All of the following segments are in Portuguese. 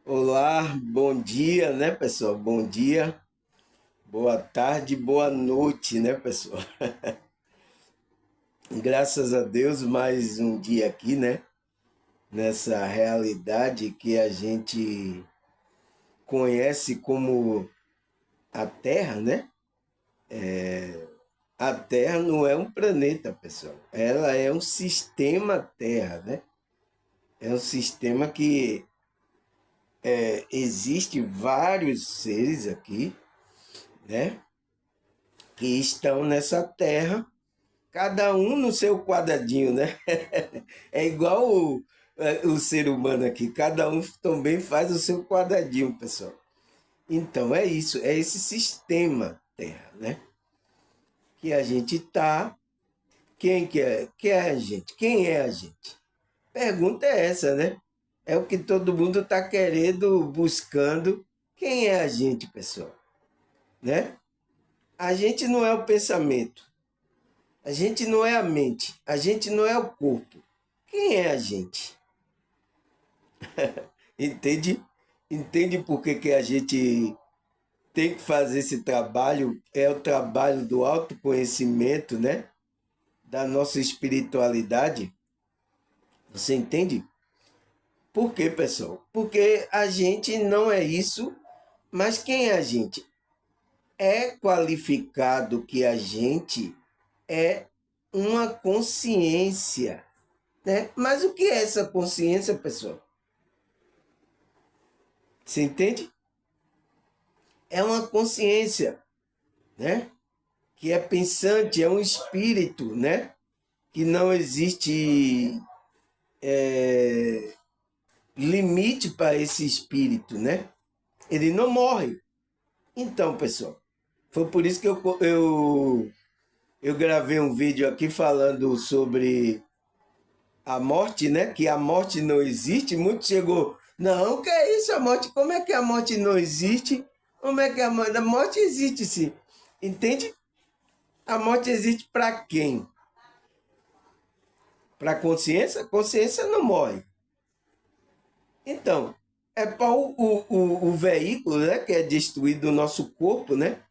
Olá, bom dia, né, pessoal? Bom dia, boa tarde, boa noite, né, pessoal? Graças a Deus, mais um dia aqui, né? Nessa realidade que a gente conhece como a Terra, né? A Terra não é um planeta, pessoal. Ela é um sistema Terra, né? É um sistema que existe vários seres aqui, né? Que estão nessa Terra. Cada um no seu quadradinho, né? É igual o ser humano aqui, cada um também faz o seu quadradinho, pessoal. Então é isso, é esse sistema Terra, né? Que a gente tá. Quem que é a gente? Quem é a gente? Pergunta é essa, né? É o que todo mundo está querendo, buscando. Quem é a gente, pessoal? Né? A gente não é o pensamento. A gente não é a mente. A gente não é o corpo. Quem é a gente? Entende? Entende por que a gente tem que fazer esse trabalho? É o trabalho do autoconhecimento, né? Da nossa espiritualidade. Você entende? Por quê, pessoal? Porque a gente não é isso, mas quem é a gente? É qualificado que a gente é uma consciência, né? Mas o que é essa consciência, pessoal? Você entende? É uma consciência, né? Que é pensante, é um espírito, né? Que não existe limite para esse espírito, né? Ele não morre. Então, pessoal, foi por isso que eu gravei um vídeo aqui falando sobre a morte, né? Que a morte não existe. Muito chegou, não, que é isso, a morte? Como é que a morte não existe? Como é que a morte existe, sim? Entende? A morte existe para quem? Para a consciência? A consciência não morre. Então, é para o veículo, né, que é destruído do nosso corpo, né?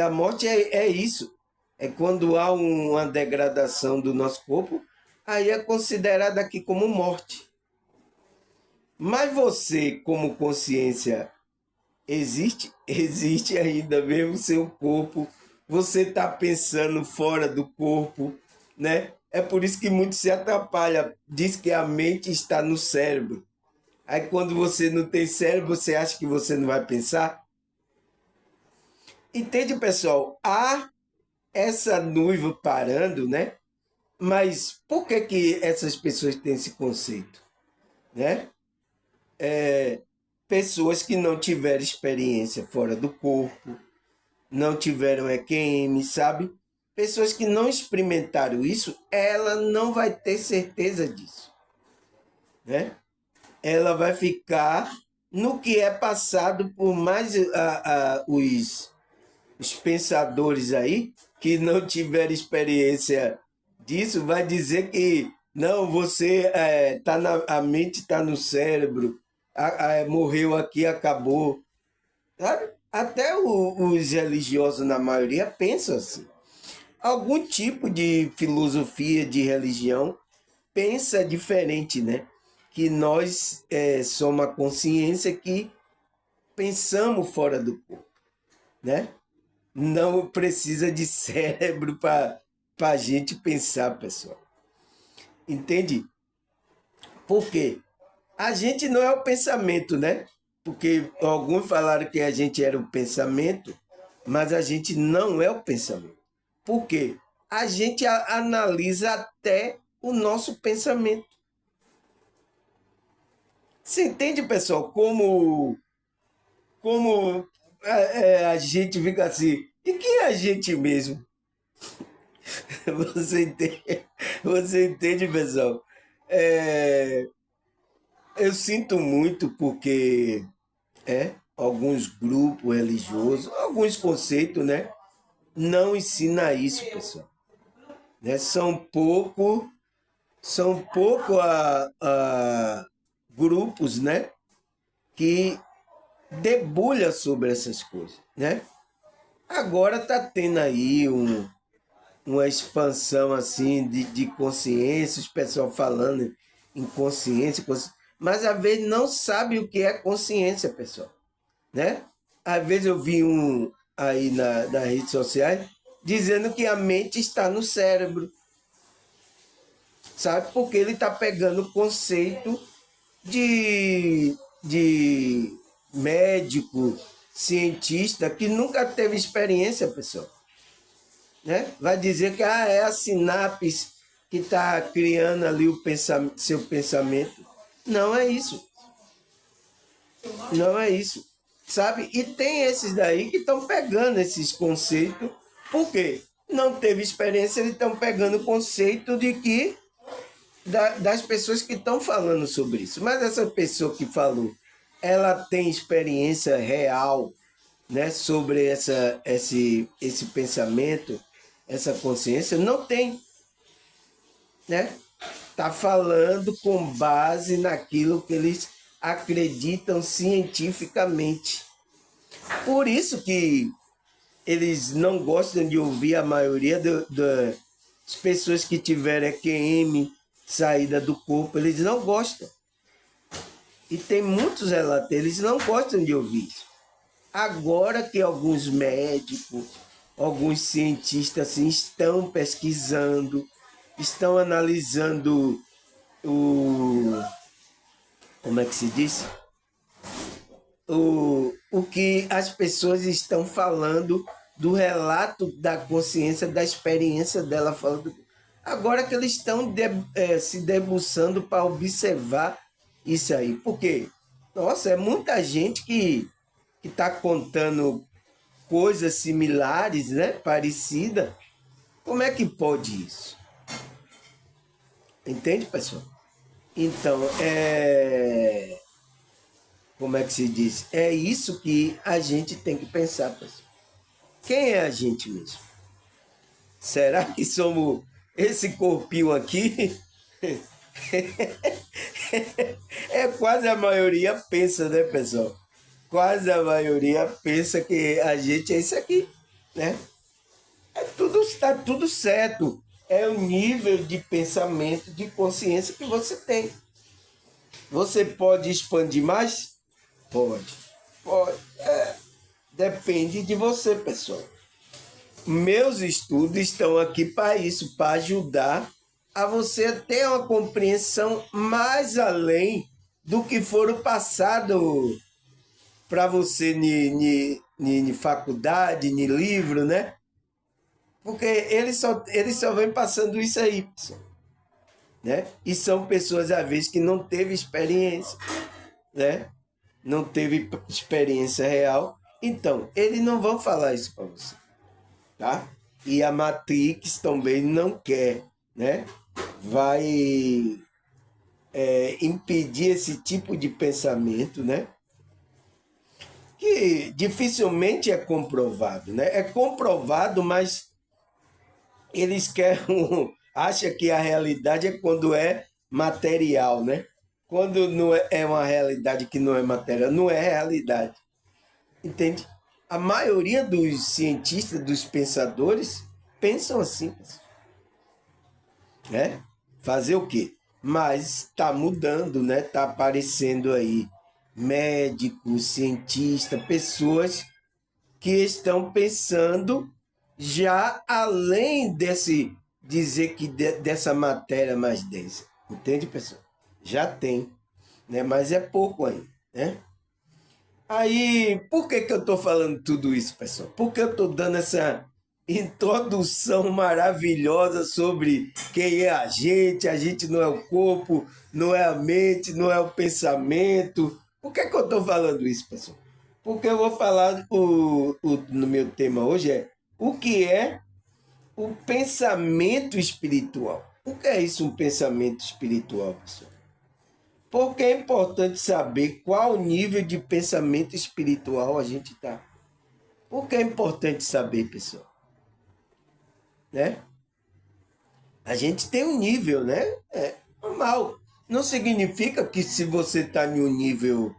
A morte é isso. É quando há uma degradação do nosso corpo, aí é considerada aqui como morte. Mas você, como consciência, existe? Existe ainda mesmo seu corpo. Você está pensando fora do corpo, né? É por isso que muito se atrapalha. Diz que a mente está no cérebro. Aí quando você não tem cérebro, você acha que você não vai pensar? Entende, pessoal? Há essa noiva parando, né? Mas por que que essas pessoas têm esse conceito, né? Pessoas que não tiveram experiência fora do corpo, não tiveram EQM, sabe? Pessoas que não experimentaram isso, ela não vai ter certeza disso, né? Ela vai ficar no que é passado por mais os pensadores aí que não tiveram experiência disso, vai dizer que não, você a mente está no cérebro, morreu aqui, acabou. Sabe? Até os religiosos, na maioria, pensam assim. Algum tipo de filosofia, de religião, pensa diferente, né? Que nós somos a consciência que pensamos fora do corpo, né? Não precisa de cérebro para a gente pensar, pessoal. Entende? Por quê? A gente não é o pensamento, né? Porque alguns falaram que a gente era o pensamento, mas a gente não é o pensamento. Por quê? A gente analisa até o nosso pensamento. Você entende, pessoal, como a gente fica assim? E quem é a gente mesmo? Você entende, você entende, pessoal? É, eu sinto muito porque alguns grupos religiosos, alguns conceitos, né, não ensina isso, pessoal. Né? São pouco grupos, né, que debulha sobre essas coisas, né? Agora tá tendo aí uma expansão assim de consciência, os pessoal falando em consciência, mas às vezes não sabe o que é consciência, pessoal, né? Às vezes eu vi um aí nas redes sociais dizendo que a mente está no cérebro, sabe? Porque ele está pegando o conceito de médico, cientista, que nunca teve experiência, pessoal. Né? Vai dizer que é a sinapse que está criando ali seu pensamento. Não é isso. Não é isso. Sabe? E tem esses daí que estão pegando esses conceitos. Por quê? Não teve experiência, eles estão pegando o conceito de que das pessoas que estão falando sobre isso. Mas essa pessoa que falou, ela tem experiência real, né, sobre esse pensamento, essa consciência? Não tem, né? Está falando com base naquilo que eles acreditam cientificamente. Por isso que eles não gostam de ouvir a maioria das pessoas que tiveram EQM, saída do corpo, eles não gostam. E tem muitos relatos, eles não gostam de ouvir isso. Agora que alguns médicos, alguns cientistas assim, estão pesquisando, estão analisando como é que se diz? O que as pessoas estão falando do relato da consciência, da experiência dela falando. Agora que eles estão se debruçando para observar isso aí. Por quê? Nossa, é muita gente que está contando coisas similares, né? Parecidas. Como é que pode isso? Entende, pessoal? Então, como é que se diz? É isso que a gente tem que pensar, pessoal. Quem é a gente mesmo? Será que somos esse corpinho aqui? É quase a maioria pensa, né, pessoal? Quase a maioria pensa que a gente é isso aqui, né? Está tudo certo. É o nível de pensamento, de consciência que você tem. Você pode expandir mais? Pode. Pode. Depende de você, pessoal. Meus estudos estão aqui para isso, para ajudar a você ter uma compreensão mais além do que foram passado para você em faculdade, em livro, né? Porque eles só vêm passando isso aí, pessoal, né? E são pessoas, às vezes, que não teve experiência, né? Não teve experiência real. Então, eles não vão falar isso para você, tá? E a Matrix também não quer, né? Vai impedir esse tipo de pensamento, né? Que dificilmente é comprovado, né? É comprovado, mas eles querem, acha que a realidade é quando é material, né? Quando não é uma realidade que não é material, não é realidade. Entende? A maioria dos cientistas, dos pensadores, pensam assim, né? Fazer o quê? Mas está mudando, né? Está aparecendo aí médicos, cientistas, pessoas que estão pensando já além desse dizer que dessa matéria mais densa. Entende, pessoal? Já tem, né? Mas é pouco ainda, né? Aí, por que eu estou falando tudo isso, pessoal? Porque eu estou dando essa introdução maravilhosa sobre quem é a gente não é o corpo, não é a mente, não é o pensamento. Por que eu estou falando isso, pessoal? Porque eu vou falar, no meu tema hoje o que é o pensamento espiritual. O que é isso, um pensamento espiritual, pessoal? Porque é importante saber qual nível de pensamento espiritual a gente está. Porque é importante saber, pessoal, né? A gente tem um nível, né? É normal. Não significa que se você está em um nível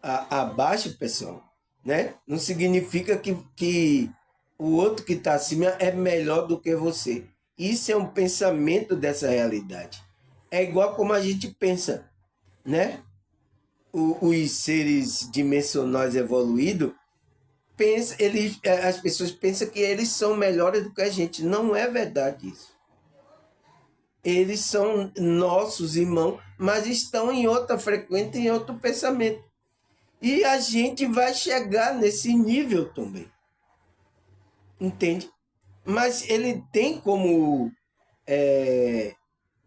abaixo, pessoal, né? Não significa que o outro que está acima é melhor do que você. Isso é um pensamento dessa realidade. É igual como a gente pensa, né? Os seres dimensionais evoluídos, as pessoas pensam que eles são melhores do que a gente. Não é verdade isso. Eles são nossos irmãos, mas estão em outra frequência, em outro pensamento. E a gente vai chegar nesse nível também. Entende? Mas ele tem como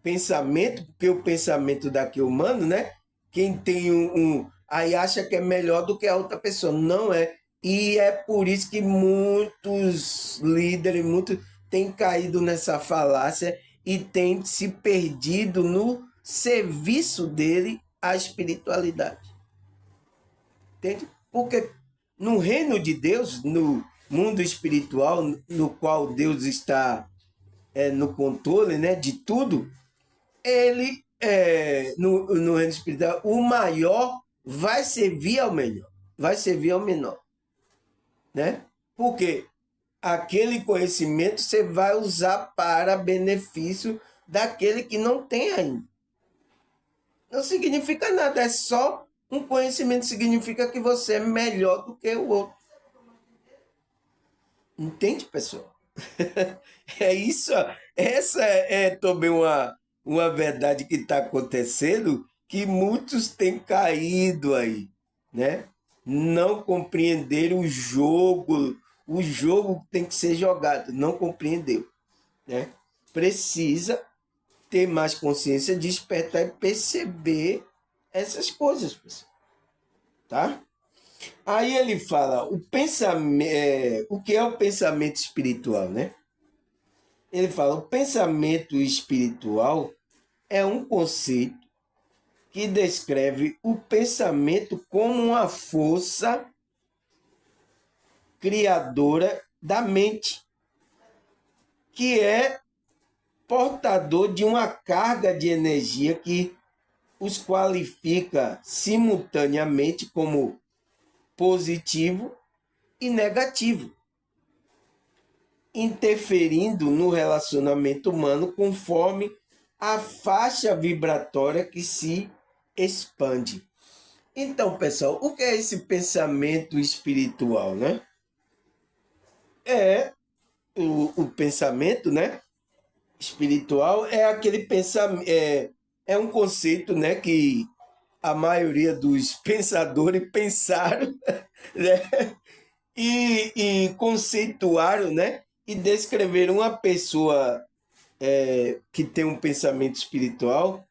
pensamento, porque o pensamento daqui humano, né? Quem tem aí acha que é melhor do que a outra pessoa. Não é. E é por isso que muitos líderes, muitos têm caído nessa falácia e têm se perdido no serviço dele à espiritualidade. Entende? Porque no reino de Deus, no mundo espiritual, no qual Deus está no controle, né, de tudo, ele, no reino espiritual, o maior vai servir ao melhor, vai servir ao menor. Né? Porque aquele conhecimento você vai usar para benefício daquele que não tem ainda. Não significa nada, é só um conhecimento, significa que você é melhor do que o outro. Entende, pessoal? É isso. Essa é também uma verdade que está acontecendo, que muitos têm caído aí, né? Não compreenderam o jogo tem que ser jogado, não compreendeu, né? Precisa ter mais consciência, despertar e perceber essas coisas, pessoal, tá? Aí ele fala o pensamento, o que é o pensamento espiritual, né? Ele fala o pensamento espiritual é um conceito que descreve o pensamento como uma força criadora da mente, que é portador de uma carga de energia que os qualifica simultaneamente como positivo e negativo, interferindo no relacionamento humano conforme a faixa vibratória que se expande. Então, pessoal, o que é esse pensamento espiritual, né? É o pensamento, né? Espiritual é aquele pensamento, é um conceito, né, que a maioria dos pensadores pensaram, né? E conceituaram, né? E descreveram uma pessoa que tem um pensamento espiritual,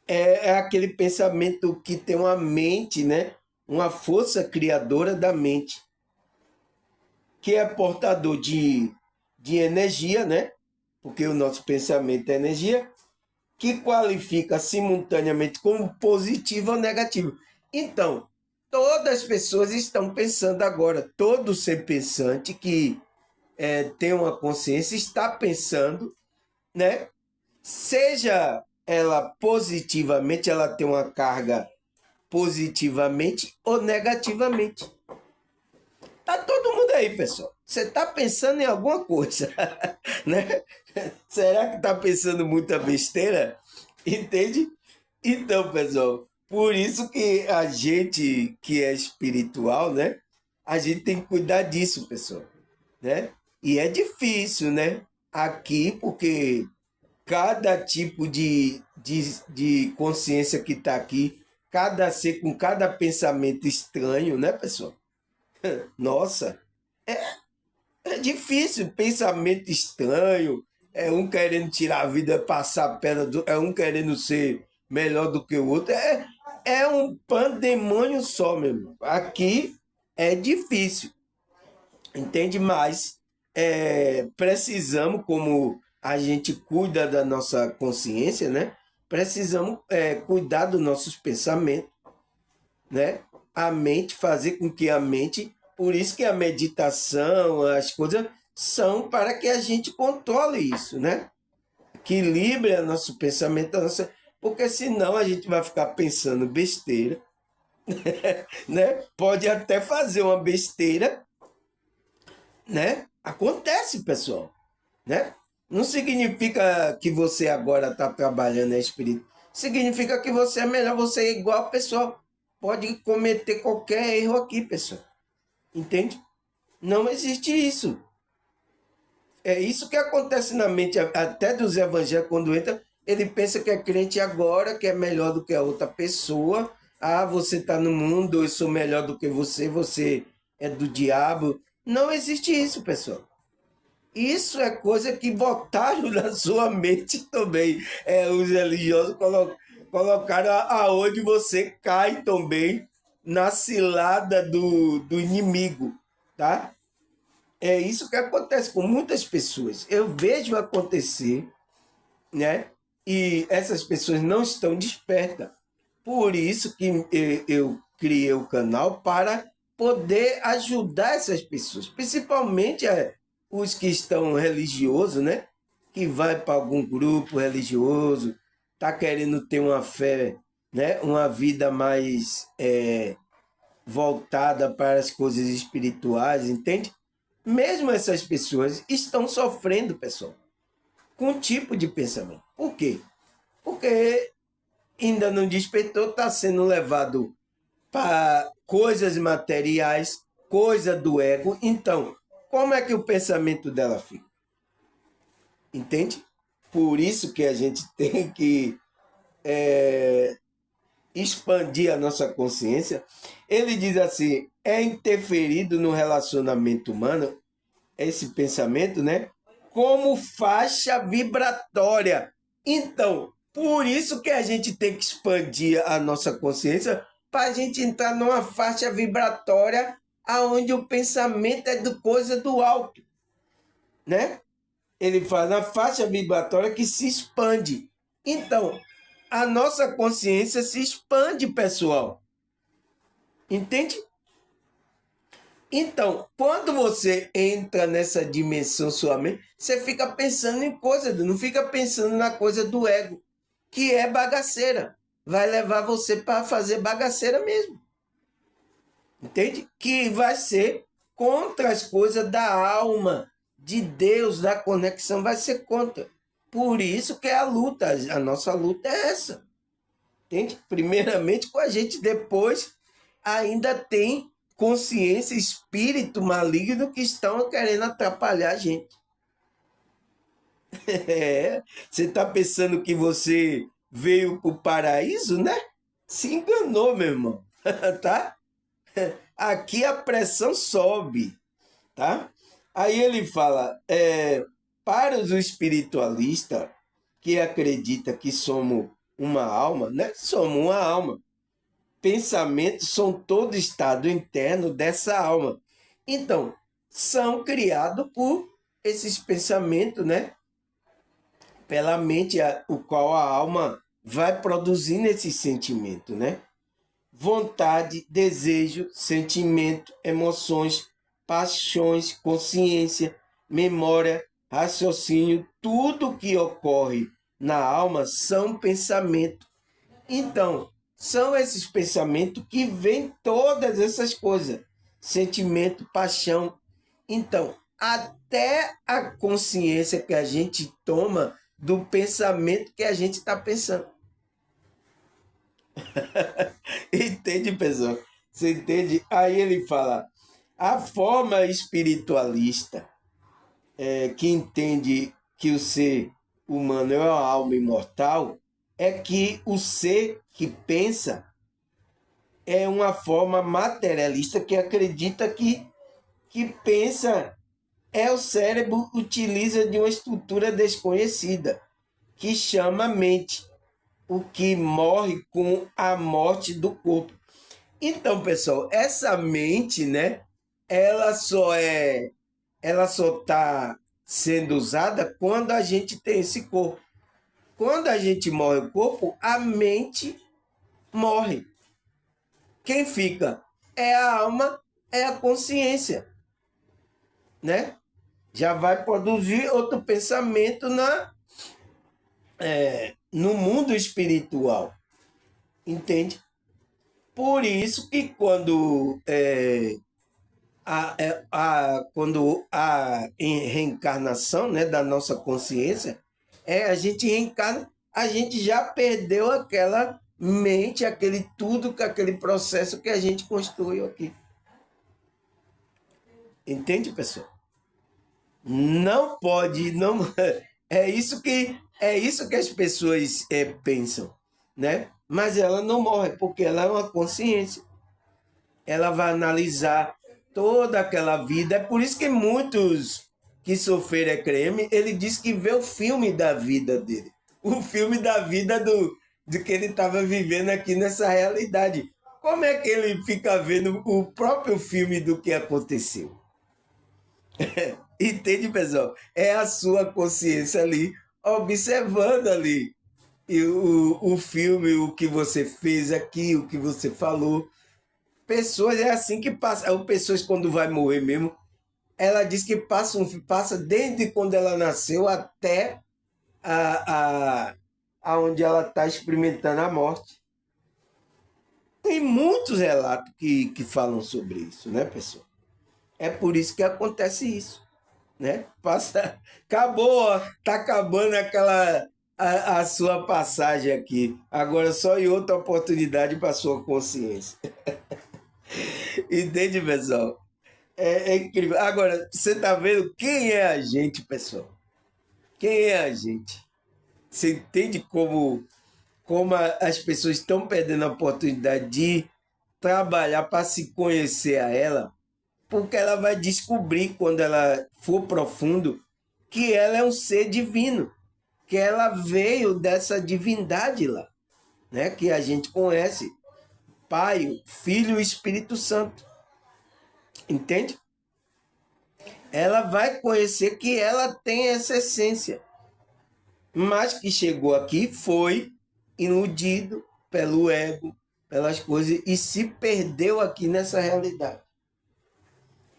é aquele pensamento que tem uma mente, né? Uma força criadora da mente, que é portador de energia, né? Porque o nosso pensamento é energia, que qualifica simultaneamente como positivo ou negativo. Então, todas as pessoas estão pensando agora, todo ser pensante que tem uma consciência está pensando, né? Seja ela positivamente, ela tem uma carga positivamente ou negativamente. Tá todo mundo aí, pessoal. Você está pensando em alguma coisa, né? Será que está pensando muita besteira? Entende? Então, pessoal, por isso que a gente que é espiritual, né? A gente tem que cuidar disso, pessoal, né? E é difícil, né? Aqui, porque cada tipo de consciência que está aqui, cada ser com cada pensamento estranho, né, pessoal? Nossa, é difícil, pensamento estranho, é um querendo tirar a vida, passar a perna, é um querendo ser melhor do que o outro. É um pandemônio só, meu irmão. Aqui é difícil, entende? Mas precisamos, como a gente cuida da nossa consciência, né? Precisamos cuidar dos nossos pensamentos, né? A mente, fazer com que a mente, por isso que a meditação, as coisas são para que a gente controle isso, né? Equilibre o nosso pensamento, porque senão a gente vai ficar pensando besteira, né? Pode até fazer uma besteira, né? Acontece, pessoal, né? Não significa que você agora está trabalhando em espírito. Significa que você é melhor, você é igual, pessoal. Pode cometer qualquer erro aqui, pessoal. Entende? Não existe isso. É isso que acontece na mente até dos evangélicos quando entra. Ele pensa que é crente agora, que é melhor do que a outra pessoa. Ah, você está no mundo, eu sou melhor do que você é do diabo. Não existe isso, pessoal. Isso é coisa que botaram na sua mente também. Os religiosos colocaram aonde você cai também na cilada do inimigo, tá? É isso que acontece com muitas pessoas. Eu vejo acontecer, né? E essas pessoas não estão despertas. Por isso que eu criei o canal para poder ajudar essas pessoas, principalmente os que estão religiosos, né? Que vai para algum grupo religioso, tá querendo ter uma fé, né? Uma vida mais voltada para as coisas espirituais, entende? Mesmo essas pessoas estão sofrendo, pessoal, com um tipo de pensamento. Por quê? Porque ainda não despertou, está sendo levado para coisas materiais, coisa do ego. Então, como é que o pensamento dela fica? Entende? Por isso que a gente tem que expandir a nossa consciência. Ele diz assim: é interferido no relacionamento humano, esse pensamento, né? Como faixa vibratória. Então, por isso que a gente tem que expandir a nossa consciência para a gente entrar numa faixa vibratória aonde o pensamento é do coisa do alto, né? Ele faz a faixa vibratória que se expande. Então, a nossa consciência se expande, pessoal. Entende? Então, quando você entra nessa dimensão sua mente, você fica pensando em coisa, não fica pensando na coisa do ego, que é bagaceira. Vai levar você para fazer bagaceira mesmo. Entende? Que vai ser contra as coisas da alma, de Deus, da conexão, vai ser contra. Por isso que é a luta, a nossa luta é essa. Entende? Primeiramente com a gente, depois ainda tem consciência, espírito maligno que estão querendo atrapalhar a gente. Você está pensando que você veio para o paraíso, né? Se enganou, meu irmão, tá? Aqui a pressão sobe, tá? Aí ele fala, para os espiritualistas que acredita que somos uma alma, né? Somos uma alma. Pensamentos são todo estado interno dessa alma. Então, são criados por esses pensamentos, né? Pela mente, o qual a alma vai produzindo esse sentimento, né? Vontade, desejo, sentimento, emoções, paixões, consciência, memória, raciocínio, tudo que ocorre na alma são pensamentos. Então, são esses pensamentos que vêm todas essas coisas. Sentimento, paixão. Então, até a consciência que a gente toma do pensamento que a gente está pensando. Entende, pessoal? Você entende? Aí ele fala, a forma espiritualista que entende que o ser humano é uma alma imortal é que o ser que pensa é uma forma materialista que acredita que pensa o cérebro utiliza de uma estrutura desconhecida que chama mente, o que morre com a morte do corpo. Então, pessoal, essa mente, né, ela só está sendo usada quando a gente tem esse corpo. Quando a gente morre o corpo, a mente morre. Quem fica é a alma, é a consciência, né? Já vai produzir outro pensamento no mundo espiritual, entende? Por isso que quando quando a reencarnação, né, da nossa consciência, a gente reencarna, a gente já perdeu aquela mente, aquele tudo, aquele processo que a gente construiu aqui. Entende, pessoal? Não pode, não é isso que as pessoas pensam, né? Mas ela não morre porque ela é uma consciência. Ela vai analisar toda aquela vida. É por isso que muitos que sofreram creme, ele diz que vê o filme da vida dele. O filme da vida do que ele estava vivendo aqui nessa realidade. Como é que ele fica vendo o próprio filme do que aconteceu? Entende, pessoal? É a sua consciência ali, observando ali e o filme, o que você fez aqui, o que você falou. Pessoas é assim que passa. Pessoas quando vai morrer mesmo, ela diz que passa desde quando ela nasceu até aonde ela está experimentando a morte. Tem muitos relatos que falam sobre isso, né, pessoal? É por isso que acontece isso, né? Passa, acabou, ó, tá acabando a sua passagem aqui. Agora só em outra oportunidade para sua consciência. Entende, pessoal? É incrível. Agora, você tá vendo quem é a gente, pessoal? Quem é a gente? Você entende como as pessoas estão perdendo a oportunidade de trabalhar para se conhecer a ela? Porque ela vai descobrir, quando ela for profundo, que ela é um ser divino, que ela veio dessa divindade lá, né? Que a gente conhece, Pai, Filho e Espírito Santo. Entende? Ela vai conhecer que ela tem essa essência, mas que chegou aqui foi iludido pelo ego, pelas coisas e se perdeu aqui nessa realidade,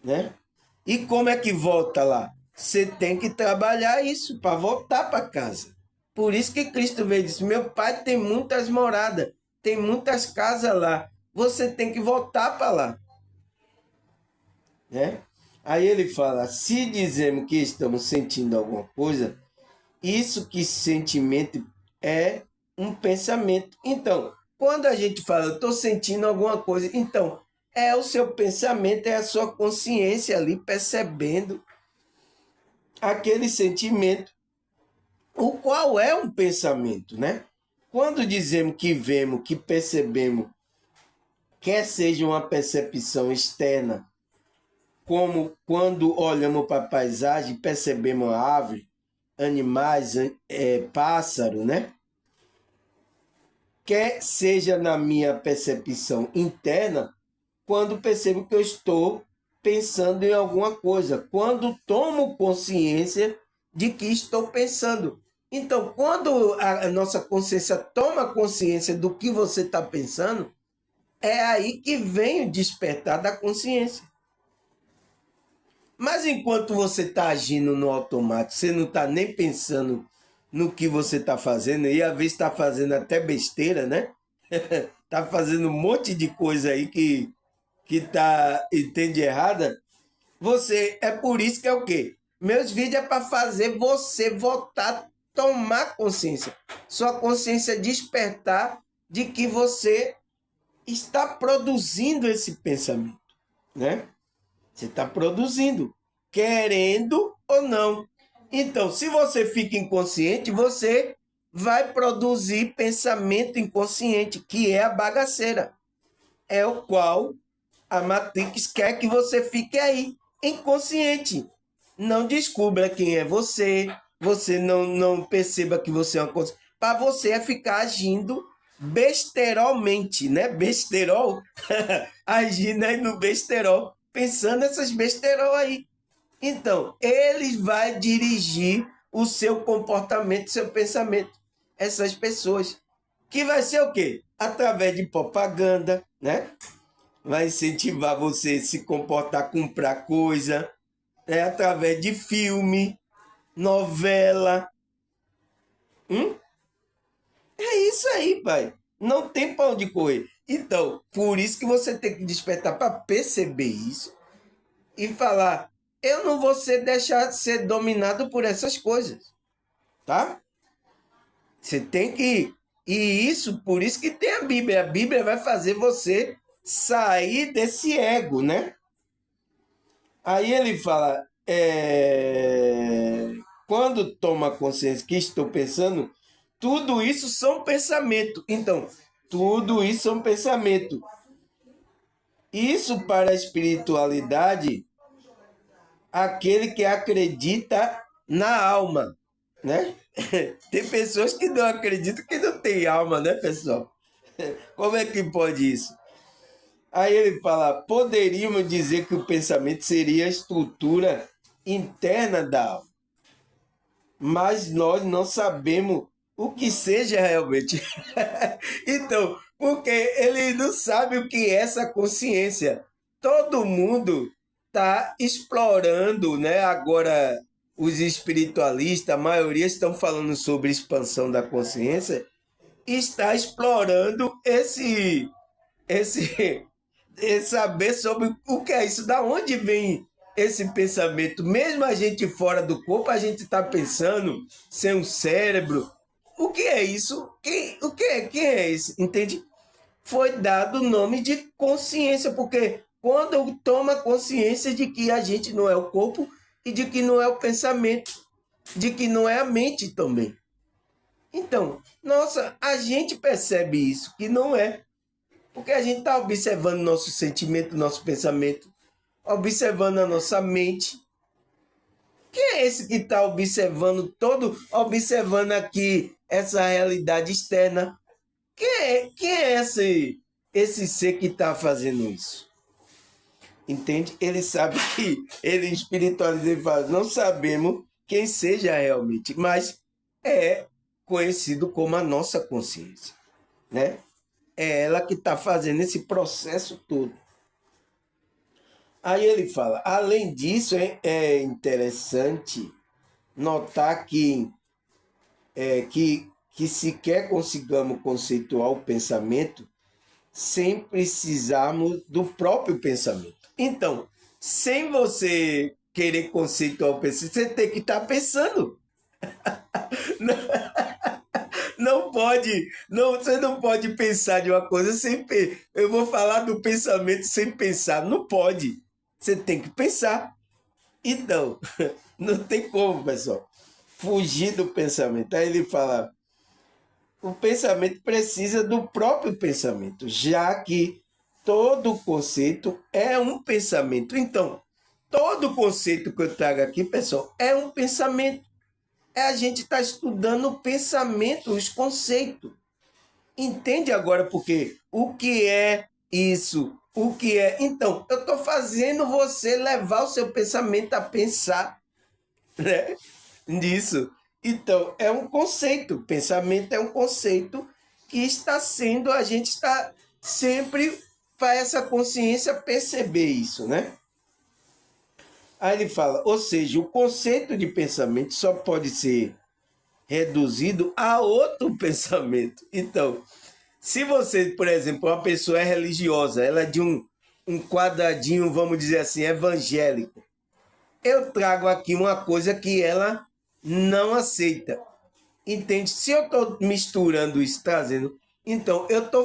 né? E como é que volta lá? Você tem que trabalhar isso para voltar para casa. Por isso que Cristo veio e disse: meu pai tem muitas moradas, tem muitas casas lá. Você tem que voltar para lá, né? Aí ele fala: se dizemos que estamos sentindo alguma coisa, isso que sentimento é um pensamento. Então, quando a gente fala, eu estou sentindo alguma coisa, então, é o seu pensamento, é a sua consciência ali percebendo aquele sentimento, o qual é um pensamento, né? Quando dizemos que vemos, que percebemos, quer seja uma percepção externa, como quando olhamos para a paisagem, percebemos a árvore, animais, pássaro, né? Quer seja na minha percepção interna, quando percebo que eu estou pensando em alguma coisa, quando tomo consciência de que estou pensando. Então, quando a nossa consciência toma consciência do que você está pensando, é aí que vem o despertar da consciência. Mas enquanto você está agindo no automático, você não está nem pensando no que você está fazendo, e às vezes está fazendo até besteira, né? Está fazendo um monte de coisa aí que tá, entende errada. Você, é por isso que é o quê? Meus vídeos é para fazer você voltar, tomar consciência. Sua consciência despertar de que você está produzindo esse pensamento, né? Você está produzindo, querendo ou não. Então, se você fica inconsciente, você vai produzir pensamento inconsciente, que é a bagaceira. É o qual a Matrix quer que você fique aí, inconsciente. Não descubra quem é você não perceba que você é uma coisa. Para você é ficar agindo besterolmente, né? Besterol, agindo aí no besterol, pensando essas besterol aí. Então, ele vai dirigir o seu comportamento, seu pensamento. Essas pessoas. Que vai ser o quê? Através de propaganda, né? Vai incentivar você a se comportar, comprar coisa, através de filme, novela. É isso aí, pai. Não tem para onde correr. Então, por isso que você tem que despertar para perceber isso e falar: eu não vou deixar de ser dominado por essas coisas, tá? Você tem que. E isso, por isso que tem a Bíblia. A Bíblia vai fazer você sair desse ego, né? Aí ele fala: quando toma consciência que estou pensando, tudo isso são pensamento. Então, tudo isso são pensamento. Isso para a espiritualidade, aquele que acredita na alma, né? Tem pessoas que não acreditam que não tem alma, né, pessoal? Como é que pode isso? Aí ele fala: poderíamos dizer que o pensamento seria a estrutura interna da alma, mas nós não sabemos o que seja realmente. Então, porque ele não sabe o que é essa consciência. Todo mundo está explorando, né? Agora, os espiritualistas, a maioria estão falando sobre expansão da consciência, e está explorando esse saber sobre o que é isso, da onde vem esse pensamento. Mesmo a gente fora do corpo, a gente está pensando sem um cérebro. O que é isso? Quem é esse? Entende? Foi dado o nome de consciência, porque quando eu tomo consciência de que a gente não é o corpo e de que não é o pensamento, de que não é a mente também. Então, nossa, a gente percebe isso, que não é. Porque a gente está observando nosso sentimento, nosso pensamento, observando a nossa mente. Quem é esse que está observando aqui essa realidade externa? Quem é esse ser que está fazendo isso? Entende? Ele sabe que ele espiritualiza e fala: não sabemos quem seja realmente, mas é conhecido como a nossa consciência, né? É ela que está fazendo esse processo todo. Aí ele fala: além disso, é interessante notar que sequer consigamos conceituar o pensamento sem precisarmos do próprio pensamento. Então, sem você querer conceituar o pensamento, você tem que estar pensando. Não pode, não, você não pode pensar de uma coisa sem eu vou falar do pensamento sem pensar, não pode. Você tem que pensar. Então, não tem como, pessoal, fugir do pensamento. Aí ele fala: o pensamento precisa do próprio pensamento, já que todo conceito é um pensamento. Então, todo conceito que eu trago aqui, pessoal, é um pensamento. A gente está estudando o pensamento, os conceitos. Entende agora porque o que é isso? O que é? Então, eu estou fazendo você levar o seu pensamento a pensar, né? Nisso. Então, é um conceito. Pensamento é um conceito que está sendo, a gente está sempre para essa consciência perceber isso, né? Aí ele fala: ou seja, o conceito de pensamento só pode ser reduzido a outro pensamento. Então, se você, por exemplo, uma pessoa é religiosa, ela é de um quadradinho, vamos dizer assim, evangélico, eu trago aqui uma coisa que ela não aceita. Entende? Se eu estou misturando isso, trazendo, então eu estou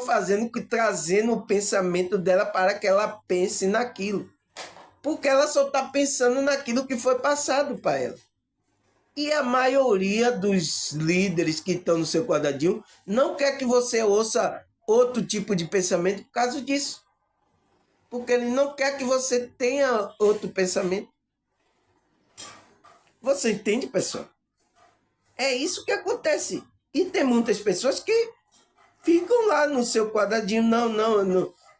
trazendo o pensamento dela para que ela pense naquilo. Porque ela só está pensando naquilo que foi passado para ela. E a maioria dos líderes que estão no seu quadradinho não quer que você ouça outro tipo de pensamento por causa disso. Porque ele não quer que você tenha outro pensamento. Você entende, pessoal? É isso que acontece. E tem muitas pessoas que ficam lá no seu quadradinho: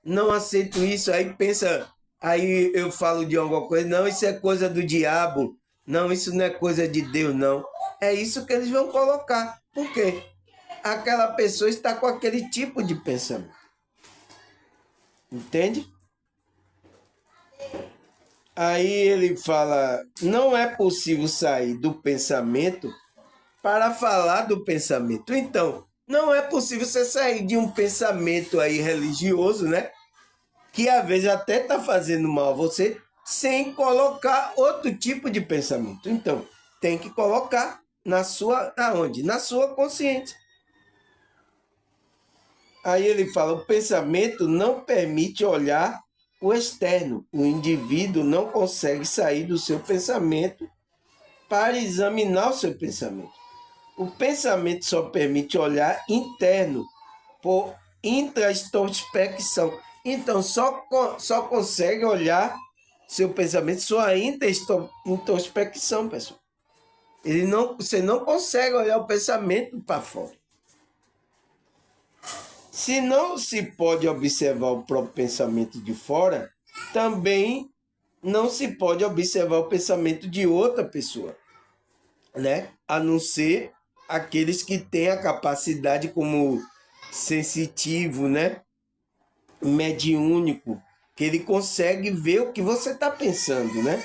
não aceito isso. Aí pensa, aí eu falo de alguma coisa: não, isso é coisa do diabo. Não, isso não é coisa de Deus, não. É isso que eles vão colocar. Por quê? Aquela pessoa está com aquele tipo de pensamento. Entende? Aí ele fala: não é possível sair do pensamento para falar do pensamento. Então, Não é possível você sair de um pensamento aí religioso, né? Que às vezes até está fazendo mal a você, sem colocar outro tipo de pensamento. Então, tem que colocar na sua, aonde? Na sua consciência. Aí ele fala, o pensamento não permite olhar o externo. O indivíduo não consegue sair do seu pensamento para examinar o seu pensamento. O pensamento só permite olhar interno, por introspecção. Então, só consegue olhar seu pensamento, sua introspecção, pessoal. Você não consegue olhar o pensamento para fora. Se não se pode observar o próprio pensamento de fora, também não se pode observar o pensamento de outra pessoa, né? A não ser aqueles que têm a capacidade como sensitivo, né? Mediúnico, que ele consegue ver o que você está pensando, né?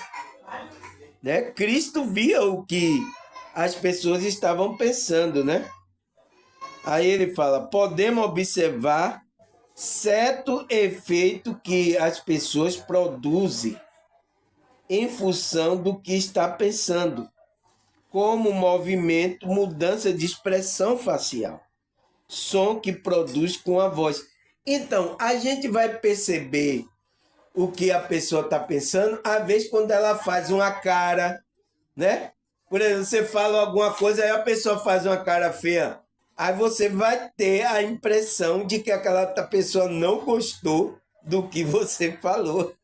Cristo via o que as pessoas estavam pensando, né? Aí ele fala, podemos observar certo efeito que as pessoas produzem em função do que está pensando, como movimento, mudança de expressão facial, som que produz com a voz. Então, a gente vai perceber o que a pessoa está pensando, às vezes quando ela faz uma cara, né? Por exemplo, você fala alguma coisa, aí a pessoa faz uma cara feia. Aí você vai ter a impressão de que aquela pessoa não gostou do que você falou,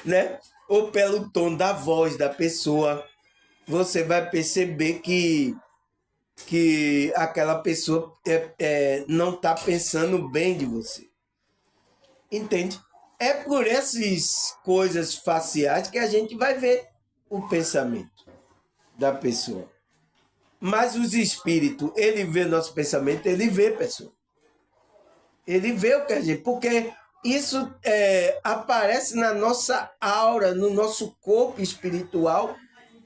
né? Ou pelo tom da voz da pessoa, você vai perceber que aquela pessoa não está pensando bem de você. Entende? É por essas coisas faciais que a gente vai ver o pensamento da pessoa. Mas os espíritos, ele vê nosso pensamento, ele vê, pessoal. Ele vê o que a gente... Porque isso aparece na nossa aura, no nosso corpo espiritual.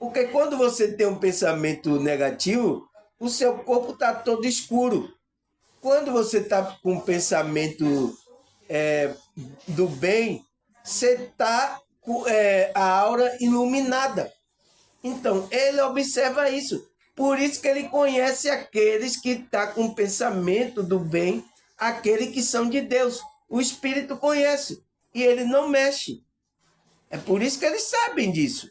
Porque quando você tem um pensamento negativo, o seu corpo está todo escuro. Quando você está com um pensamento do bem, você está com a aura iluminada. Então, ele observa isso. Por isso que ele conhece aqueles que estão com o pensamento do bem, aqueles que são de Deus. O Espírito conhece e ele não mexe. É por isso que eles sabem disso.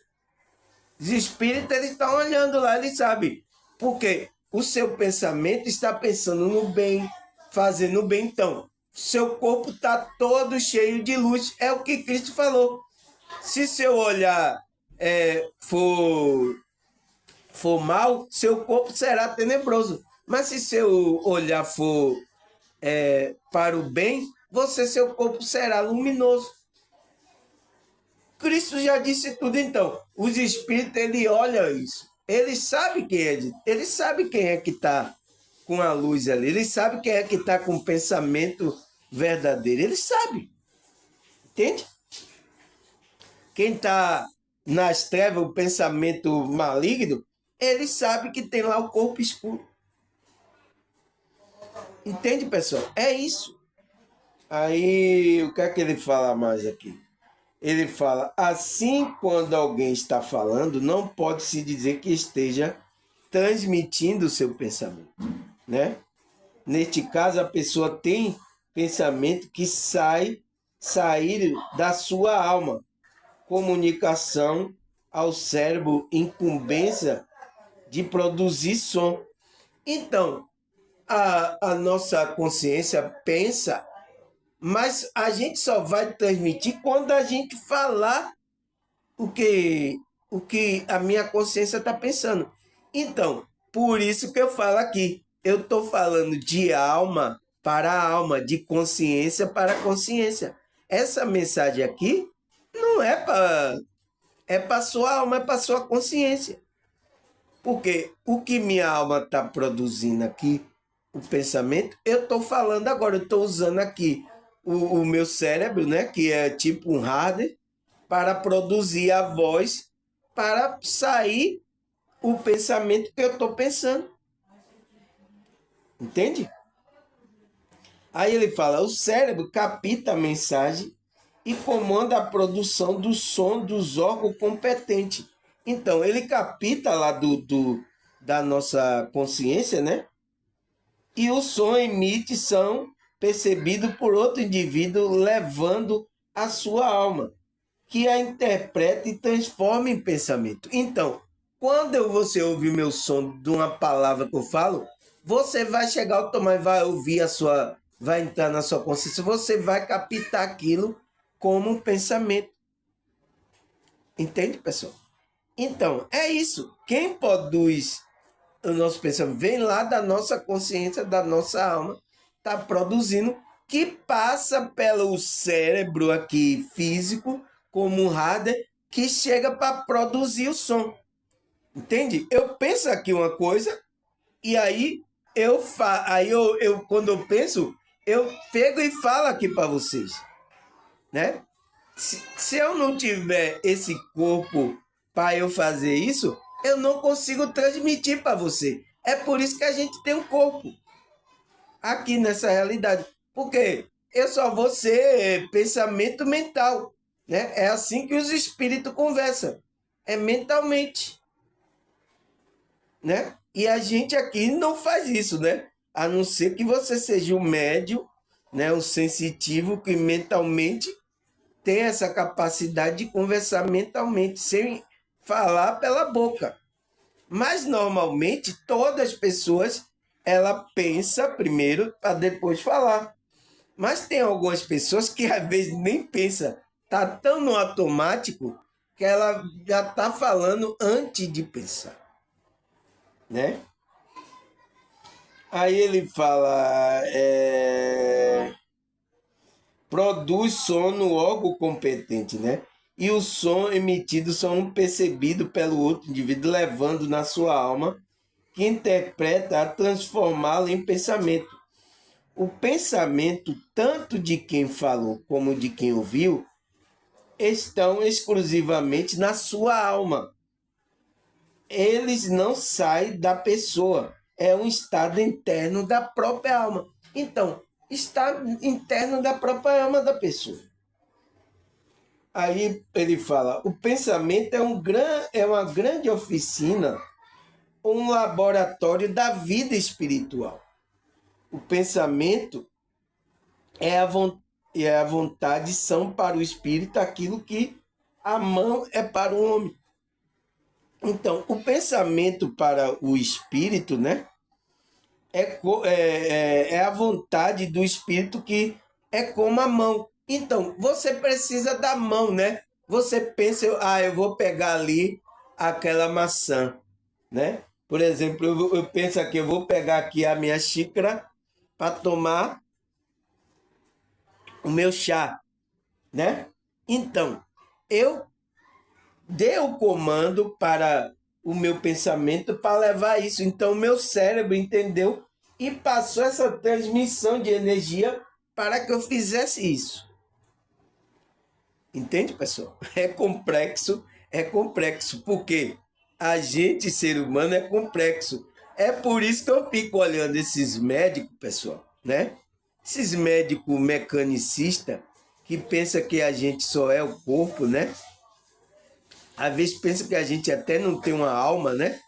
Os espíritos eles estão olhando lá, eles sabem. Porque o seu pensamento está pensando no bem, fazendo o bem. Então, seu corpo está todo cheio de luz. É o que Cristo falou. Se seu olhar for mal, seu corpo será tenebroso. Mas se seu olhar for para o bem, seu corpo será luminoso. Cristo já disse tudo, então. Os espíritos, ele olha isso. Ele sabe quem é, ele sabe quem é que está com a luz ali. Ele sabe quem é que está com o pensamento verdadeiro. Ele sabe. Entende? Quem está nas trevas, o pensamento maligno, ele sabe que tem lá o corpo escuro. Entende, pessoal? É isso. Aí, o que é que ele fala mais aqui? Ele fala, assim, quando alguém está falando, não pode se dizer que esteja transmitindo o seu pensamento, né? Neste caso, a pessoa tem pensamento que sair da sua alma, comunicação ao cérebro, incumbência de produzir som. Então, a nossa consciência pensa, mas a gente só vai transmitir quando a gente falar o que a minha consciência está pensando. Então, por isso que eu falo aqui, eu estou falando de alma para alma, de consciência para consciência. Essa mensagem aqui não para sua alma, é para sua consciência. Porque o que minha alma está produzindo aqui, o pensamento, eu estou falando agora, eu estou usando aqui o meu cérebro, né, que é tipo um hardware, para produzir a voz, para sair o pensamento que eu estou pensando. Entende? Aí ele fala, o cérebro capta a mensagem e comanda a produção do som dos órgãos competentes. Então, ele capta lá da nossa consciência, né? E o som emite são percebidos por outro indivíduo, levando a sua alma, que a interpreta e transforma em pensamento. Então, quando você ouvir o meu som de uma palavra que eu falo, você vai chegar automaticamente, vai ouvir vai entrar na sua consciência, você vai captar aquilo como um pensamento. Entende, pessoal? Então, é isso. Quem produz o nosso pensamento vem lá da nossa consciência, da nossa alma, está produzindo, que passa pelo cérebro aqui físico, como um hardware, que chega para produzir o som. Entende? Eu penso aqui uma coisa, e aí quando eu penso, eu pego e falo aqui para vocês, né? Se eu não tiver esse corpo para eu fazer isso, eu não consigo transmitir para você. É por isso que a gente tem um corpo aqui nessa realidade. Porque eu só vou ser pensamento mental, né? É assim que os espíritos conversam. É mentalmente, né? E a gente aqui não faz isso, né? A não ser que você seja um médium, né? Um sensitivo que mentalmente tem essa capacidade de conversar mentalmente, sem falar pela boca. Mas normalmente todas as pessoas ela pensa primeiro para depois falar. Mas tem algumas pessoas que às vezes nem pensa, tá tão no automático que ela já tá falando antes de pensar, né? Aí ele fala, produz som no órgão competente, né? E o som emitido são percebido pelo outro indivíduo, levando na sua alma, que interpreta a transformá-lo em pensamento. O pensamento, tanto de quem falou como de quem ouviu, estão exclusivamente na sua alma. Eles não saem da pessoa. É um estado interno da própria alma. Então, está interno da própria alma da pessoa. Aí ele fala, o pensamento é uma grande oficina, um laboratório da vida espiritual. O pensamento é a vontade são para o espírito aquilo que a mão é para o homem. Então, o pensamento para o espírito, né? É a vontade do espírito que é como a mão. Então, você precisa da mão, né? Você pensa, eu vou pegar ali aquela maçã, né? Por exemplo, eu penso aqui, eu vou pegar aqui a minha xícara para tomar o meu chá, né? Então, eu dei o comando para o meu pensamento para levar isso. Então, o meu cérebro entendeu e passou essa transmissão de energia para que eu fizesse isso. Entende, pessoal? É complexo, porque a gente, ser humano, é complexo. É por isso que eu fico olhando esses médicos, pessoal, né? Esses médicos mecanicistas que pensam que a gente só é o corpo, né? Às vezes pensa que a gente até não tem uma alma, né?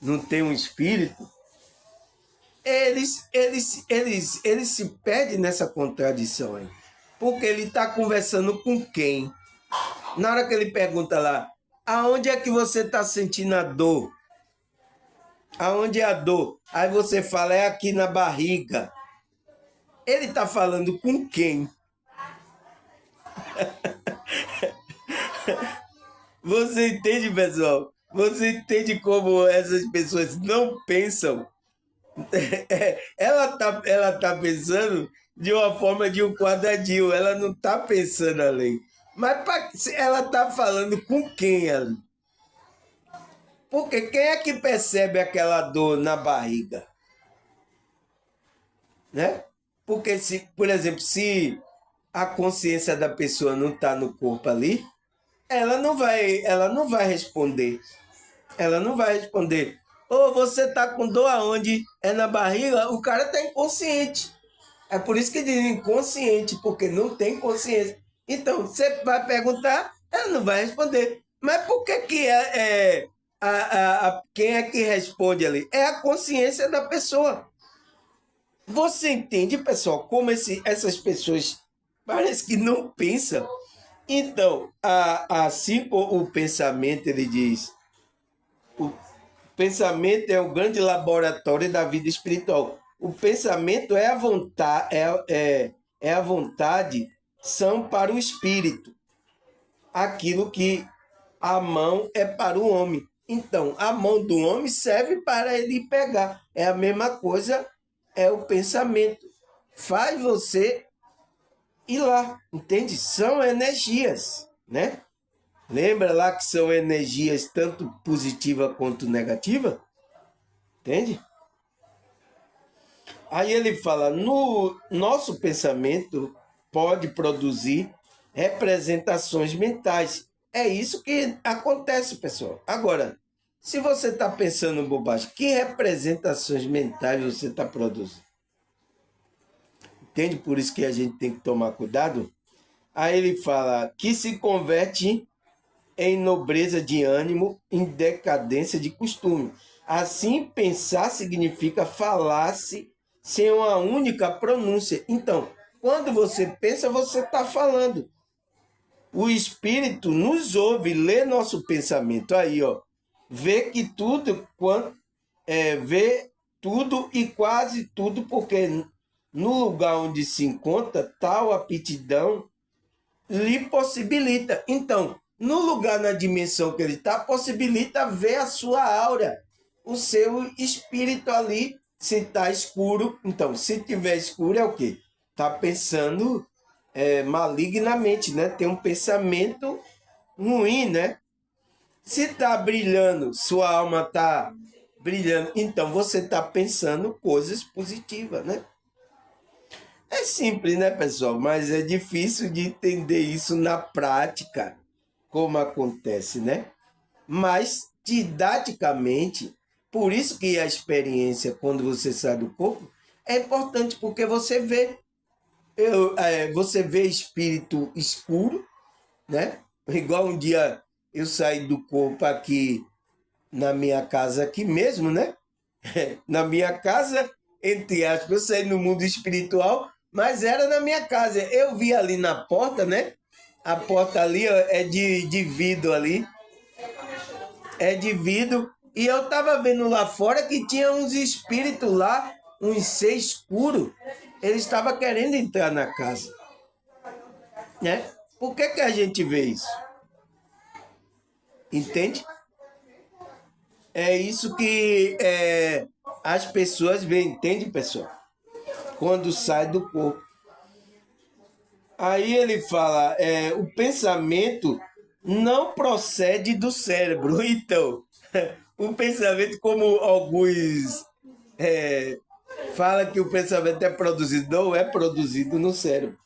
Não tem um espírito. Eles se perdem nessa contradição aí. Porque ele está conversando com quem? Na hora que ele pergunta lá, aonde é que você está sentindo a dor? Aonde é a dor? Aí você fala, é aqui na barriga. Ele está falando com quem? Você entende, pessoal? Você entende como essas pessoas não pensam? Ela tá pensando de uma forma de um quadradinho, ela não tá pensando além. Mas ela tá falando com quem ali? Porque quem é que percebe aquela dor na barriga? Né? Porque, por exemplo, se a consciência da pessoa não está no corpo ali, ela não vai responder. Ela não vai responder. Ou você está com dor aonde? É na barriga? O cara está inconsciente. É por isso que diz inconsciente, porque não tem consciência. Então, você vai perguntar, ela não vai responder. Mas por que que quem é que responde ali? É a consciência da pessoa. Você entende, pessoal, como essas pessoas parece que não pensam? Então, assim como o pensamento, ele diz, o pensamento é o grande laboratório da vida espiritual. O pensamento é a vontade, é a vontade, são para o espírito. Aquilo que a mão é para o homem. Então, a mão do homem serve para ele pegar. É a mesma coisa, é o pensamento. Faz você ir lá, entende? São energias, né? Lembra lá que são energias tanto positiva quanto negativa? Entende? Aí ele fala, no nosso pensamento pode produzir representações mentais. É isso que acontece, pessoal. Agora, se você está pensando bobagem, que representações mentais você está produzindo? Entende? Por isso que a gente tem que tomar cuidado. Aí ele fala que se converte em nobreza de ânimo, em decadência de costume. Assim, pensar significa falar-se sem uma única pronúncia. Então, quando você pensa, você está falando. O Espírito nos ouve, lê nosso pensamento. Aí, ó, vê que tudo, vê tudo e quase tudo, porque no lugar onde se encontra, tal aptidão lhe possibilita. Então, no lugar, na dimensão que ele está, possibilita ver a sua aura, o seu espírito ali, se está escuro. Então, se tiver escuro, é o quê? Está pensando malignamente, né? Tem um pensamento ruim, né? Se está brilhando, sua alma está brilhando, então você está pensando coisas positivas, né? É simples, né, pessoal? Mas é difícil de entender isso na prática, como acontece, né? Mas, didaticamente, por isso que a experiência, quando você sai do corpo, é importante, porque você vê espírito escuro, né? Igual um dia eu saí do corpo aqui na minha casa, aqui mesmo, né? Na minha casa, entre aspas, eu saí no mundo espiritual, mas era na minha casa. Eu vi ali na porta, né? A porta ali ó, é de vidro ali. É de vidro. E eu tava vendo lá fora que tinha uns espíritos lá, uns ser escuro. Eles estavam querendo entrar na casa. Né? Por que que a gente vê isso? Entende? É isso que as pessoas veem, entende, pessoal? Quando sai do corpo. Aí ele fala, o pensamento não procede do cérebro. Então, o pensamento, como alguns falam que o pensamento é produzido, não é produzido no cérebro.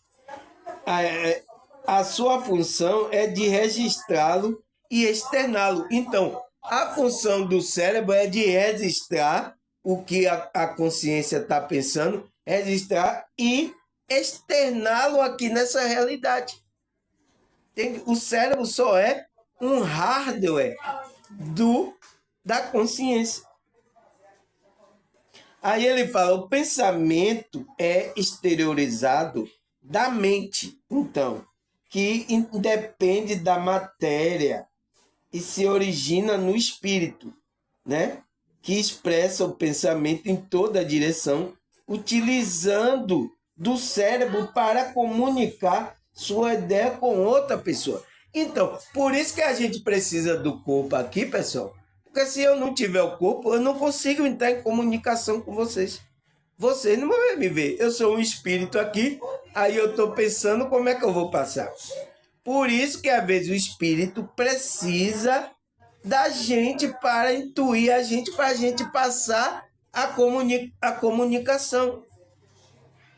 A sua função é de registrá-lo e externá-lo. Então, a função do cérebro é de registrar o que a consciência está pensando, registrar e externá-lo aqui nessa realidade. Entende? O cérebro só é um hardware da consciência. Aí ele fala, o pensamento é exteriorizado da mente, então, que independe da matéria e se origina no espírito, né? Que expressa o pensamento em toda a direção, utilizando do cérebro para comunicar sua ideia com outra pessoa. Então, por isso que a gente precisa do corpo aqui, pessoal. Porque se eu não tiver o corpo, eu não consigo entrar em comunicação com vocês. Vocês não vão me ver. Eu sou um espírito aqui, aí eu estou pensando como é que eu vou passar. Por isso que às vezes o espírito precisa da gente para intuir a gente, para a gente passar a comunicação.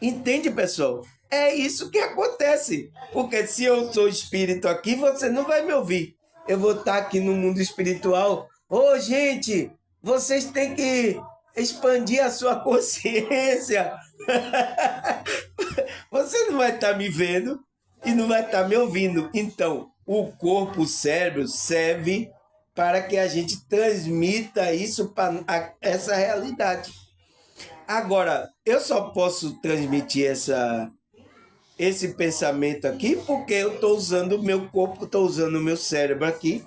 Entende, pessoal? É isso que acontece. Porque se eu sou espírito aqui, você não vai me ouvir. Eu vou estar aqui no mundo espiritual. Ô, gente, Vocês têm que expandir a sua consciência. Você não vai estar me vendo e não vai estar me ouvindo. Então, o corpo, o cérebro, serve para que a gente transmita isso para essa realidade. Agora, eu só posso transmitir esse pensamento aqui porque eu estou usando o meu corpo, estou usando o meu cérebro aqui,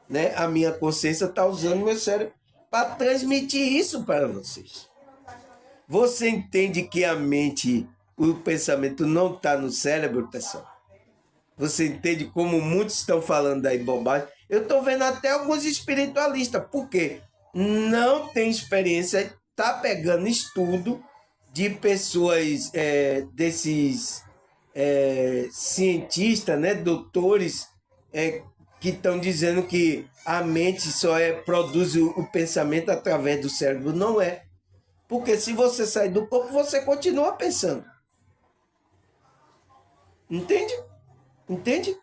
né? A minha consciência está usando o meu cérebro para transmitir isso para vocês. Você entende que a mente, o pensamento não está no cérebro, pessoal? Você entende como muitos estão falando aí bobagem? Eu estou vendo até alguns espiritualistas, porque não tem experiência, está pegando estudo de pessoas, desses cientistas, né, doutores, que estão dizendo que a mente só produz o pensamento através do cérebro. Não é. Porque se você sair do corpo, você continua pensando. Entende? Entende?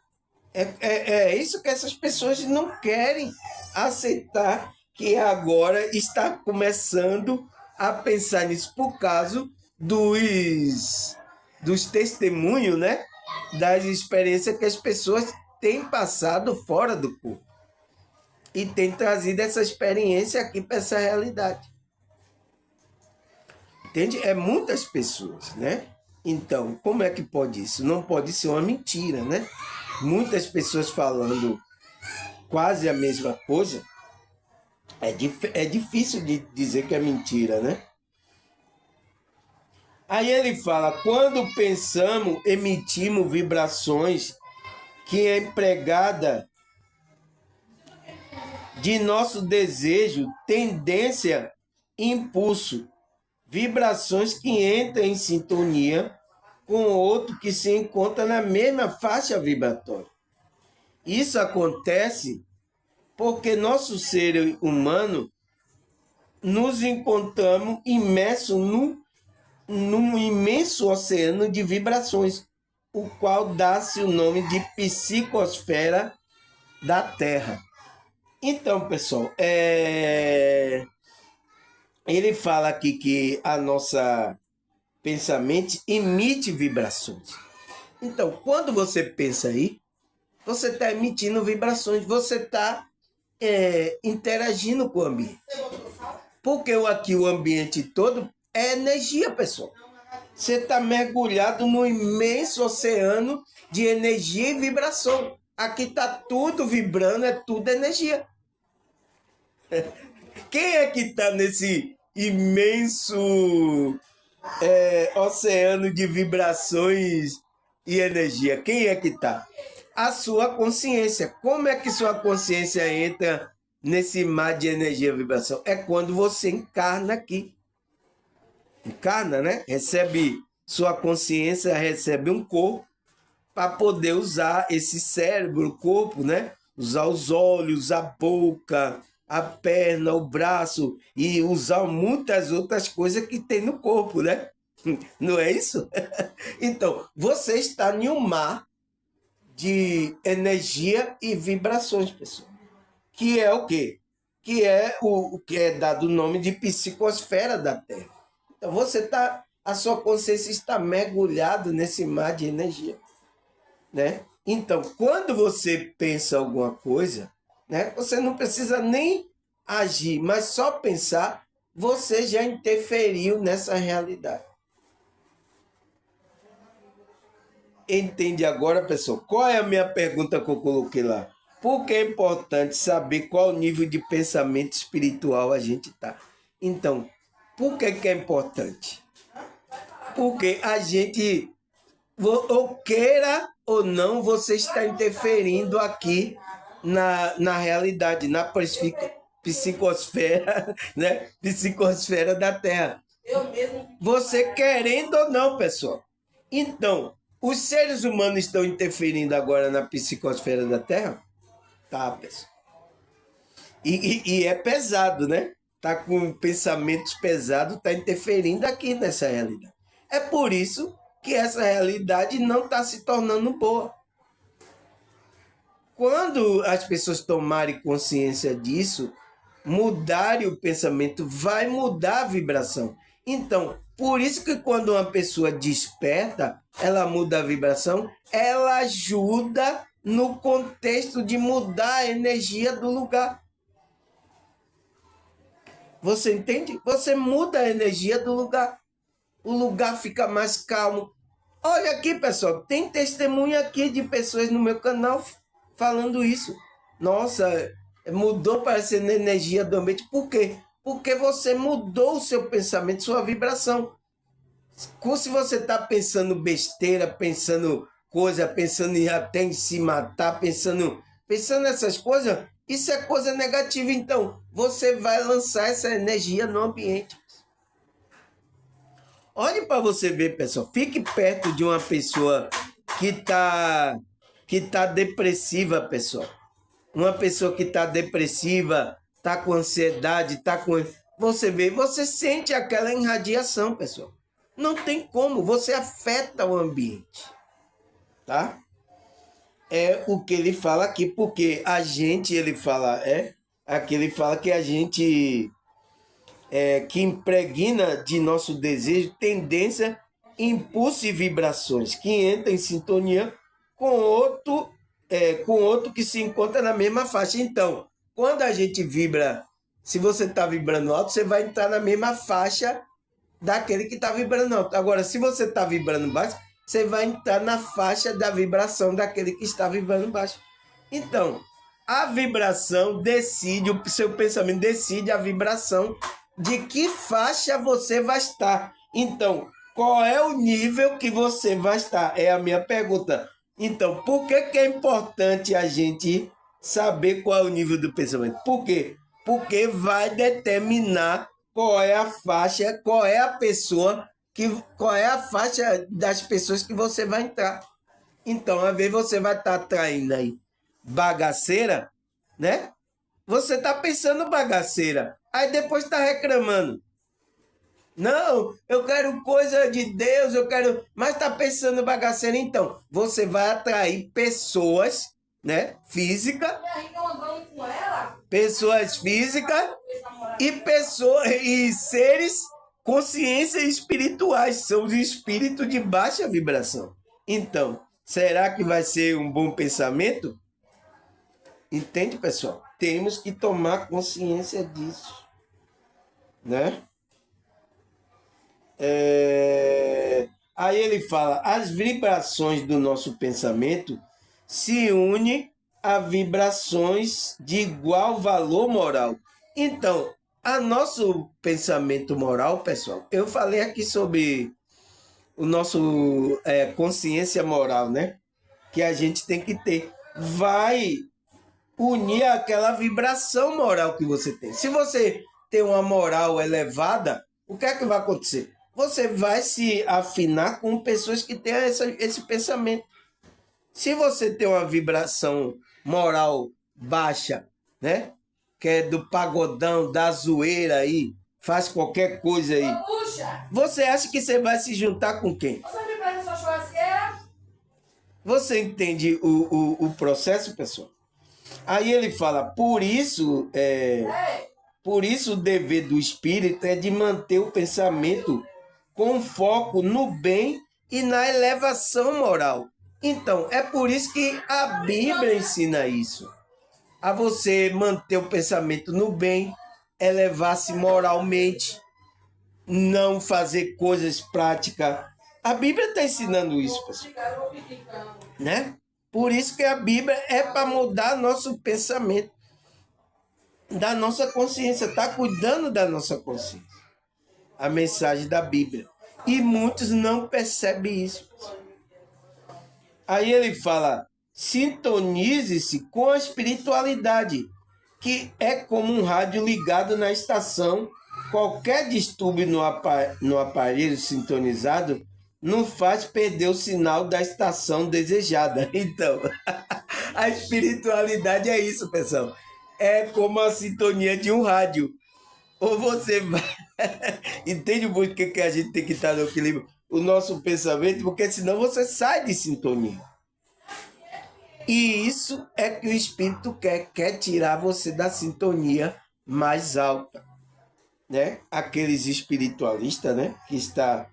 É isso que essas pessoas não querem aceitar, que agora está começando a pensar nisso por causa dos testemunhos, né? Das experiências que as pessoas têm passado fora do corpo. E têm trazido essa experiência aqui para essa realidade. Entende? É muitas pessoas, né? Então, como é que pode isso? Não pode ser uma mentira, né? Muitas pessoas falando quase a mesma coisa. É difícil de dizer que é mentira, né? Aí ele fala, quando pensamos, emitimos vibrações que é empregada de nosso desejo, tendência, impulso, vibrações que entram em sintonia com outro que se encontra na mesma faixa vibratória. Isso acontece porque nosso ser humano nos encontramos imersos num imenso oceano de vibrações, o qual dá-se o nome de psicosfera da Terra. Então, pessoal, ele fala aqui que a nossa pensamento emite vibrações. Então, quando você pensa aí, você está emitindo vibrações, você está interagindo com o ambiente. Porque aqui o ambiente todo é energia, pessoal. Você está mergulhado no imenso oceano de energia e vibração. Aqui está tudo vibrando, é tudo energia. Quem é que está nesse imenso oceano de vibrações e energia? Quem é que está? A sua consciência. Como é que sua consciência entra nesse mar de energia e vibração? É quando você encarna aqui. Encarna, né? Sua consciência recebe um corpo para poder usar esse cérebro, o corpo, né? Usar os olhos, a boca, a perna, o braço e usar muitas outras coisas que tem no corpo, né? Não é isso? Então, você está em um mar de energia e vibrações, pessoal. Que é o quê? Que é o que é dado o nome de psicosfera da Terra. Então, a sua consciência está mergulhada nesse mar de energia, né? Então, quando você pensa alguma coisa, né, você não precisa nem agir, mas só pensar, você já interferiu nessa realidade. Entende agora, pessoal? Qual é a minha pergunta que eu coloquei lá? Por que é importante saber qual nível de pensamento espiritual a gente está? Então, por que é importante? Porque a gente, ou queira ou não, você está interferindo aqui na realidade, na psicosfera, né? Psicosfera da Terra. Você querendo ou não, pessoal. Então, os seres humanos estão interferindo agora na psicosfera da Terra? Tá, pessoal. E é pesado, né? Tá com pensamentos pesados, tá interferindo aqui nessa realidade. É por isso que essa realidade não está se tornando boa. Quando as pessoas tomarem consciência disso, mudarem o pensamento, vai mudar a vibração. Então, por isso que quando uma pessoa desperta, ela muda a vibração, ela ajuda no contexto de mudar a energia do lugar. Você entende? Você muda a energia do lugar. O lugar fica mais calmo. Olha aqui, pessoal, tem testemunha aqui de pessoas no meu canal falando isso. Nossa, mudou parecendo a energia do ambiente. Por quê? Porque você mudou o seu pensamento, sua vibração. Se você está pensando besteira, pensando coisa, pensando até em se matar, pensando nessas coisas, isso é coisa negativa. Então, você vai lançar essa energia no ambiente. Olhe para você ver, pessoal. Fique perto de uma pessoa que tá depressiva, pessoal. Uma pessoa que está depressiva, está com ansiedade, está com... Você vê, você sente aquela irradiação, pessoal. Não tem como, você afeta o ambiente, tá? É o que ele fala aqui, porque a gente, ele fala que a gente... que impregna de nosso desejo, tendência, impulso e vibrações, que entra em sintonia com outro que se encontra na mesma faixa. Então, quando a gente vibra, se você está vibrando alto, você vai entrar na mesma faixa daquele que está vibrando alto. Agora, se você está vibrando baixo, você vai entrar na faixa da vibração daquele que está vibrando baixo. Então, a vibração decide, o seu pensamento decide a vibração de que faixa você vai estar. Então, qual é o nível que você vai estar? É a minha pergunta. Então, por que é importante a gente saber qual é o nível do pensamento? Por quê? Porque vai determinar qual é a faixa, qual é a pessoa, qual é a faixa das pessoas que você vai entrar. Então, às vezes você vai estar atraindo aí bagaceira, né? Você está pensando bagaceira, aí depois está reclamando. Não, eu quero coisa de Deus, eu quero... Mas está pensando bagaceira, então. Você vai atrair pessoas, né? Pessoas físicas e seres consciências espirituais. São os espíritos de baixa vibração. Então, será que vai ser um bom pensamento? Entende, pessoal? Temos que tomar consciência disso, né? Aí ele fala, as vibrações do nosso pensamento se unem a vibrações de igual valor moral. Então, a nosso pensamento moral, pessoal, eu falei aqui sobre o nosso consciência moral, né? Que a gente tem que ter. Vai unir aquela vibração moral que você tem. Se você tem uma moral elevada, o que é que vai acontecer? Você vai se afinar com pessoas que têm esse pensamento. Se você tem uma vibração moral baixa, né? Que é do pagodão, da zoeira aí, faz qualquer coisa aí. Você acha que você vai se juntar com quem? Você me presta sua churrasqueira? Você entende o processo, pessoal? Aí ele fala, por isso o dever do espírito é de manter o pensamento com foco no bem e na elevação moral. Então, é por isso que a Bíblia ensina isso. A você manter o pensamento no bem, elevar-se moralmente, não fazer coisas práticas. A Bíblia está ensinando isso, pessoal. Né? Por isso que a Bíblia é para mudar nosso pensamento, da nossa consciência, está cuidando da nossa consciência. A mensagem da Bíblia. E muitos não percebem isso. Aí ele fala, sintonize-se com a espiritualidade, que é como um rádio ligado na estação. Qualquer distúrbio no aparelho sintonizado não faz perder o sinal da estação desejada. Então, a espiritualidade é isso, pessoal. É como a sintonia de um rádio. Ou você vai... Entende por que a gente tem que estar no equilíbrio? O nosso pensamento, porque senão você sai de sintonia. E isso é que o Espírito quer tirar você da sintonia mais alta, né? Aqueles espiritualistas, né? Que está,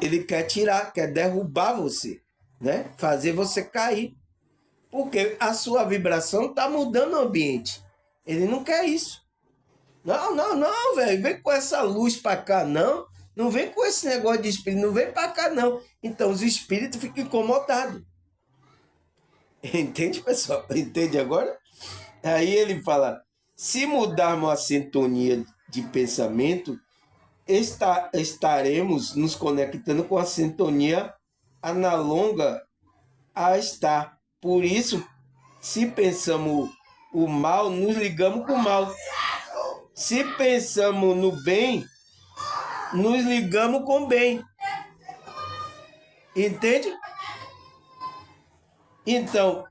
ele quer tirar, quer derrubar você, né? Fazer você cair, porque a sua vibração está mudando o ambiente. Ele não quer isso. Não, não, não, velho, vem com essa luz para cá, não. Não vem com esse negócio de espírito, não vem para cá, não. Então os espíritos ficam incomodados. Entende, pessoal? Entende agora? Aí ele fala: se mudarmos a sintonia de pensamento, estaremos nos conectando com a sintonia análoga a estar. Por isso, se pensamos o mal, nos ligamos com o mal. Se pensamos no bem, nos ligamos com o bem. Entende? Então,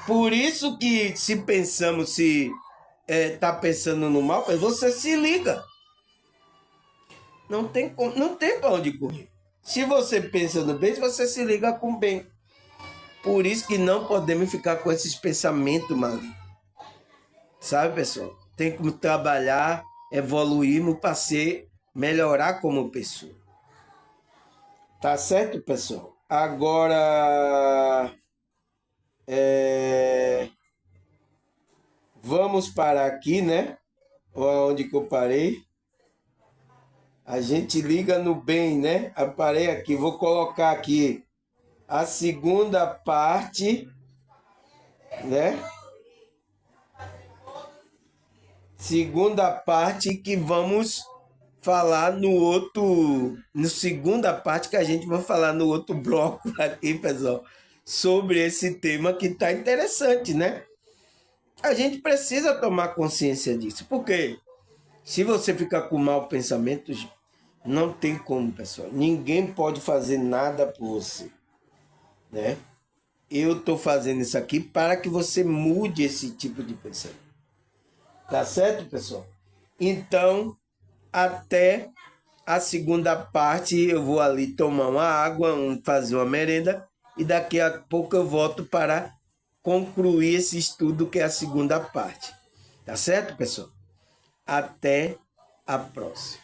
por isso que se pensamos, se tá pensando no mal, você se liga. Não tem para onde correr. Se você pensa no bem, você se liga com o bem. Por isso que não podemos ficar com esses pensamentos malignos. Sabe, pessoal? Tem como trabalhar, evoluirmos para melhorar como pessoa. Tá certo, pessoal? Agora, vamos parar aqui, né? Onde que eu parei? A gente liga no bem, né? Eu parei aqui, vou colocar aqui a segunda parte, né? Segunda parte que vamos falar no segunda parte que a gente vai falar no outro bloco aqui, pessoal, sobre esse tema que tá interessante, né? A gente precisa tomar consciência disso, porque se você ficar com mau pensamento, não tem como, pessoal. Ninguém pode fazer nada por você, né? Eu estou fazendo isso aqui para que você mude esse tipo de pensamento. Tá certo, pessoal? Então, até a segunda parte, eu vou ali tomar uma água, fazer uma merenda, e daqui a pouco eu volto para concluir esse estudo que é a segunda parte. Tá certo, pessoal? Até a próxima.